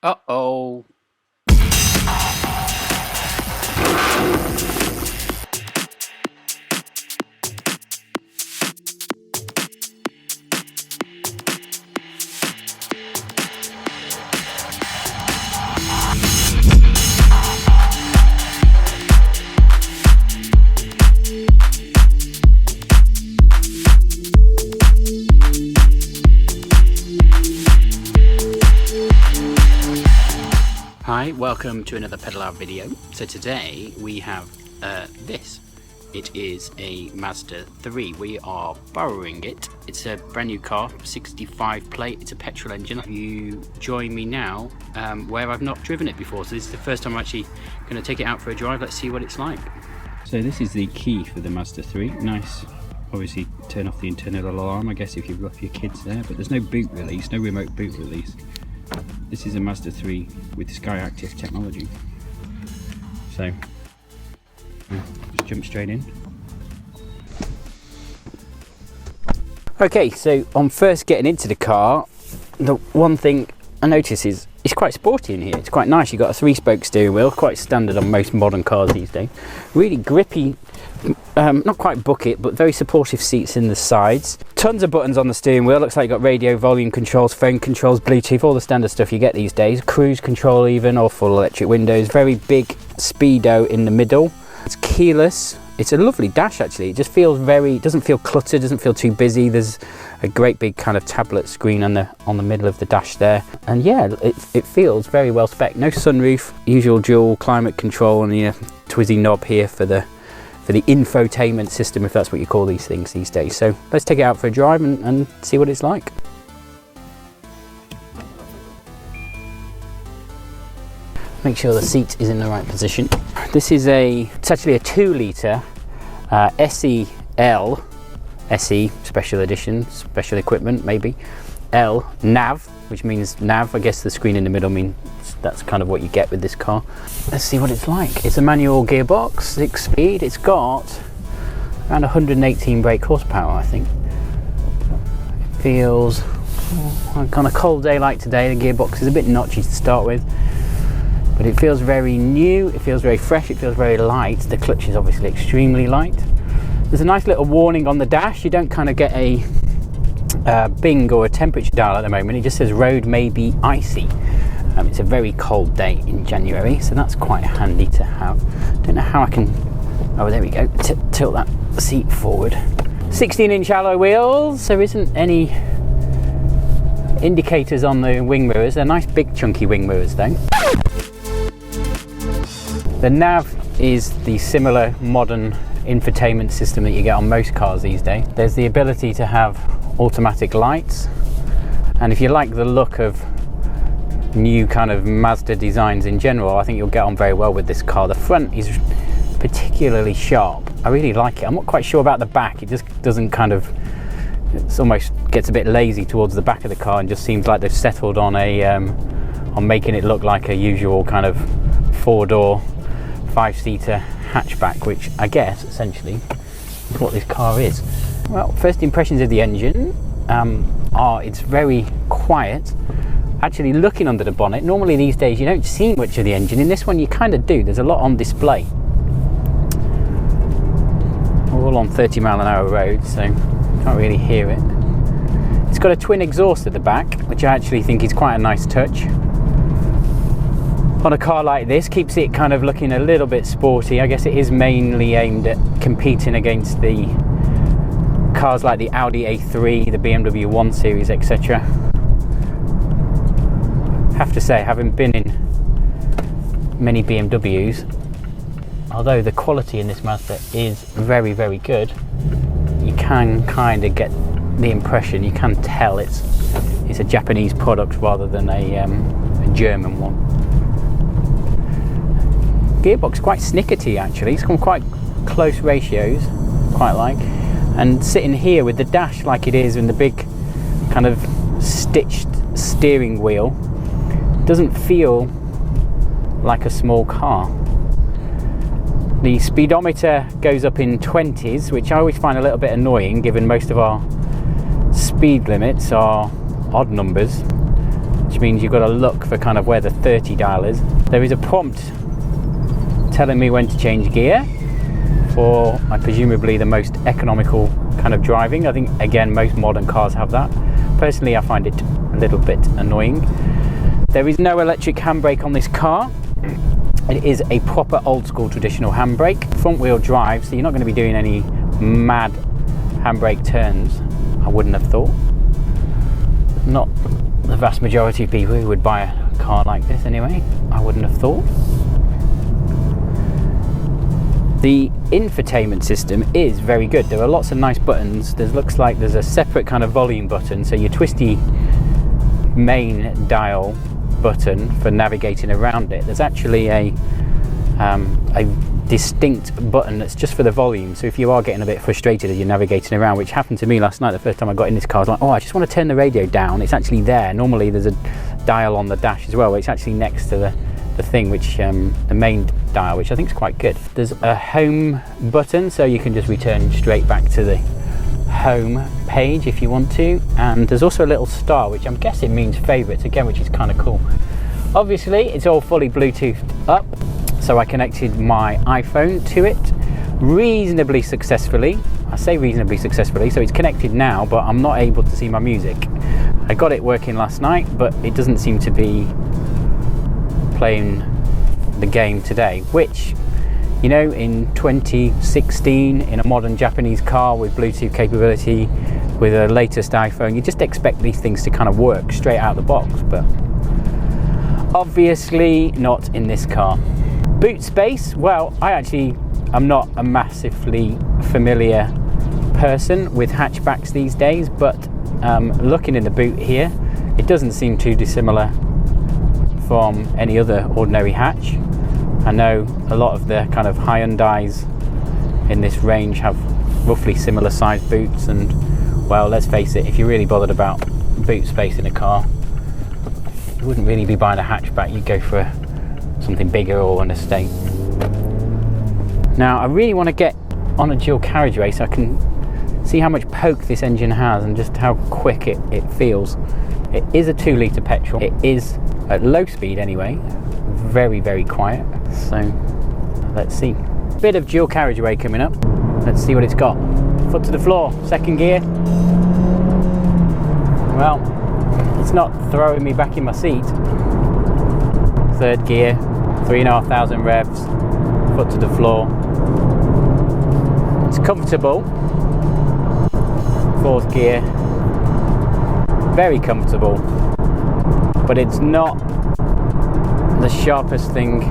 Uh-oh. Hi, welcome to another Pedal Out video. So today we have this. It is a Mazda 3. We are borrowing it. It's a brand new car, 65 plate. It's a petrol engine. You join me now where I've not driven it before. So this is the first time I'm actually going to take it out for a drive. Let's see what it's like. So this is the key for the Mazda 3. Nice. Obviously turn off the internal alarm, I guess, if you've left your kids there. But there's no boot release, no remote boot release. This is a Mazda 3 with Sky Active technology. So, just jump straight in. Okay, so on first getting into the car, the one thing I notice is it's quite sporty in here. It's quite nice. You've got a 3-spoke steering wheel, quite standard on most modern cars these days. Really grippy, not quite bucket, but very supportive seats in the sides. Tons of buttons on the steering wheel. Looks like you've got radio, volume controls, phone controls, Bluetooth, all the standard stuff you get these days. Cruise control even, or full electric windows. Very big speedo in the middle. It's keyless. It's a lovely dash actually. It just feels doesn't feel cluttered, doesn't feel too busy. There's a great big kind of tablet screen on the middle of the dash there. And yeah, it feels very well spec. No sunroof, usual dual climate control, and the twizzy knob here for the infotainment system, if that's what you call these things these days. So let's take it out for a drive and see what it's like. Make sure the seat is in the right position. This is it's actually a 2-litre SE special edition, special equipment maybe. L nav, which means nav. I guess the screen in the middle means that's kind of what you get with this car. Let's see what it's like. It's a manual gearbox, 6-speed. It's got around 118 brake horsepower, I think. It feels, on a cold day like today, the gearbox is a bit notchy to start with, but it feels very new, it feels very fresh, it feels very light. The clutch is obviously extremely light. There's a nice little warning on the dash. You don't kind of get a bing or a temperature dial at the moment. It just says road may be icy. It's a very cold day in January, so that's quite handy to have. Don't know how I can, oh there we go, tilt that seat forward. 16-inch alloy wheels. There isn't any indicators on the wing mirrors. They're nice big chunky wing mirrors though. The nav is the similar modern infotainment system that you get on most cars these days. There's the ability to have automatic lights, and if you like the look of new kind of Mazda designs in general, I think you'll get on very well with this car. The front is particularly sharp. I really like it. I'm not quite sure about the back. It just doesn't kind of, it almost gets a bit lazy towards the back of the car and just seems like they've settled on on making it look like a usual kind of 4-door 5-seater hatchback, which I guess essentially is what this car is. Well, first impressions of the engine are it's very quiet. Actually, looking under the bonnet, normally these days you don't see much of the engine. In this one you kind of do. There's a lot on display. We're all on 30-mile-an-hour roads, so can't really hear it. It's got a twin exhaust at the back, which I actually think is quite a nice touch. On a car like this, keeps it kind of looking a little bit sporty. I guess it is mainly aimed at competing against the cars like the Audi A3, the BMW 1 Series, etc. Have to say, having been in many BMWs, although the quality in this Mazda is very, very good, you can kind of get the impression, you can tell it's a Japanese product rather than a German one. Gearbox quite snickety actually. It's got quite close ratios, quite like. And sitting here with the dash like it is and the big kind of stitched steering wheel, doesn't feel like a small car. The speedometer goes up in 20s, which I always find a little bit annoying given most of our speed limits are odd numbers. which means you've got to look for kind of where the 30 dial is. There is a prompt telling me when to change gear for presumably the most economical kind of driving. I think, again, most modern cars have that. Personally, I find it a little bit annoying. There is no electric handbrake on this car. It is a proper old school traditional handbrake, front wheel drive, so you're not going to be doing any mad handbrake turns, I wouldn't have thought. Not the vast majority of people who would buy a car like this anyway, I wouldn't have thought. The infotainment system is very good. There are lots of nice buttons. There looks like there's a separate kind of volume button, so your twisty main dial button for navigating around it. There's actually a distinct button that's just for the volume, so if you are getting a bit frustrated as you're navigating around, which happened to me last night the first time I got in this car, I was like, oh, I just want to turn the radio down. It's actually there. Normally there's a dial on the dash as well. It's actually next to the thing, which the main dial, which I think is quite good. There's a home button, so you can just return straight back to the home page if you want to, and there's also a little star, which I'm guessing means favourites again, which is kind of cool. Obviously it's all fully Bluetoothed up, so I connected my iPhone to it reasonably successfully. I say reasonably successfully, so it's connected now, but I'm not able to see my music. I got it working last night, but it doesn't seem to be playing the game today, which, you know, in 2016 in a modern Japanese car with Bluetooth capability with the latest iPhone, you just expect these things to kind of work straight out of the box, but obviously not in this car. Boot space, well, I'm not a massively familiar person with hatchbacks these days, but looking in the boot here, it doesn't seem too dissimilar from any other ordinary hatch. I know a lot of the kind of Hyundais in this range have roughly similar sized boots, and well, let's face it, if you're really bothered about boot space in a car, you wouldn't really be buying a hatchback, you'd go for something bigger or an estate. Now I really want to get on a dual carriageway so I can see how much poke this engine has and just how quick it feels. It is a 2 litre petrol. It is at low speed anyway, very, very quiet. So let's see. Bit of dual carriageway coming up. Let's see what it's got. Foot to the floor, second gear. Well, it's not throwing me back in my seat. Third gear, 3,500 revs, foot to the floor. It's comfortable. Fourth gear, very comfortable, but it's not the sharpest thing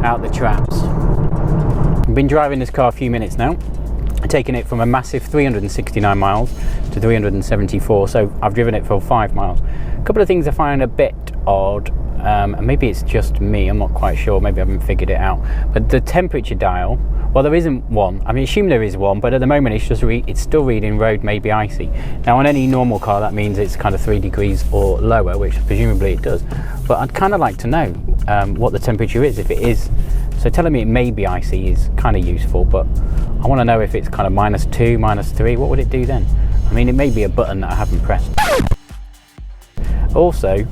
out the traps. I've been driving this car a few minutes now, taking it from a massive 369 miles to 374, so I've driven it for 5 miles. A couple of things I find a bit odd, and maybe it's just me, I'm not quite sure, maybe I haven't figured it out, but the temperature dial, well, there isn't one. I mean, assume there is one, but at the moment it's still reading road may be icy. Now on any normal car that means it's kind of 3 degrees or lower, which presumably it does, but I'd kind of like to know what the temperature is if it is. So telling me it may be icy is kind of useful, but I want to know if it's kind of -2, -3, what would it do then? I mean, it may be a button that I haven't pressed. Also,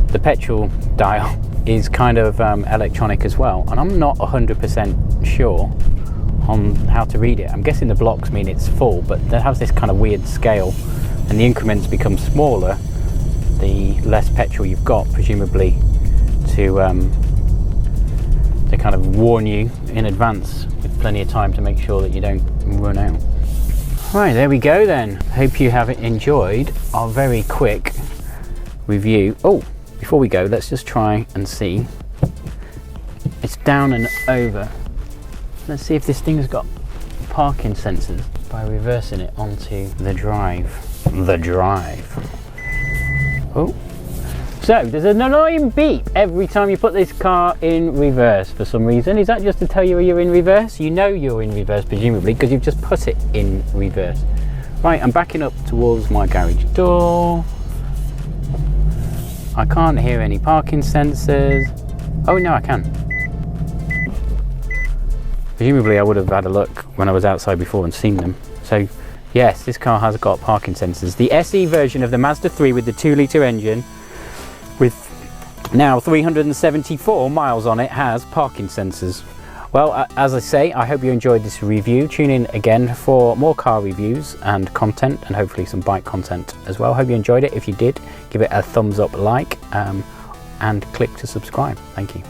the petrol dial is kind of electronic as well, and I'm not 100% sure on how to read it. I'm guessing the blocks mean it's full, but it has this kind of weird scale, and the increments become smaller the less petrol you've got, presumably to kind of warn you in advance with plenty of time to make sure that you don't run out. Right, there we go then. Hope you have enjoyed our very quick review. Oh, before we go, let's just try and see. It's down and over. Let's see if this thing's got parking sensors by reversing it onto the drive. The drive. Oh. So, there's an annoying beep every time you put this car in reverse for some reason. Is that just to tell you you're in reverse? You know you're in reverse, presumably, because you've just put it in reverse. Right, I'm backing up towards my garage door. I can't hear any parking sensors. Oh, no, I can. Presumably, I would have had a look when I was outside before and seen them. So, yes, this car has got parking sensors. The SE version of the Mazda 3 with the 2 litre engine Now 374 miles on it has parking sensors. Well, as I say, I hope you enjoyed this review. Tune in again for more car reviews and content, and hopefully some bike content as well. Hope you enjoyed it. If you did, give it a thumbs up, like, and click to subscribe. Thank you.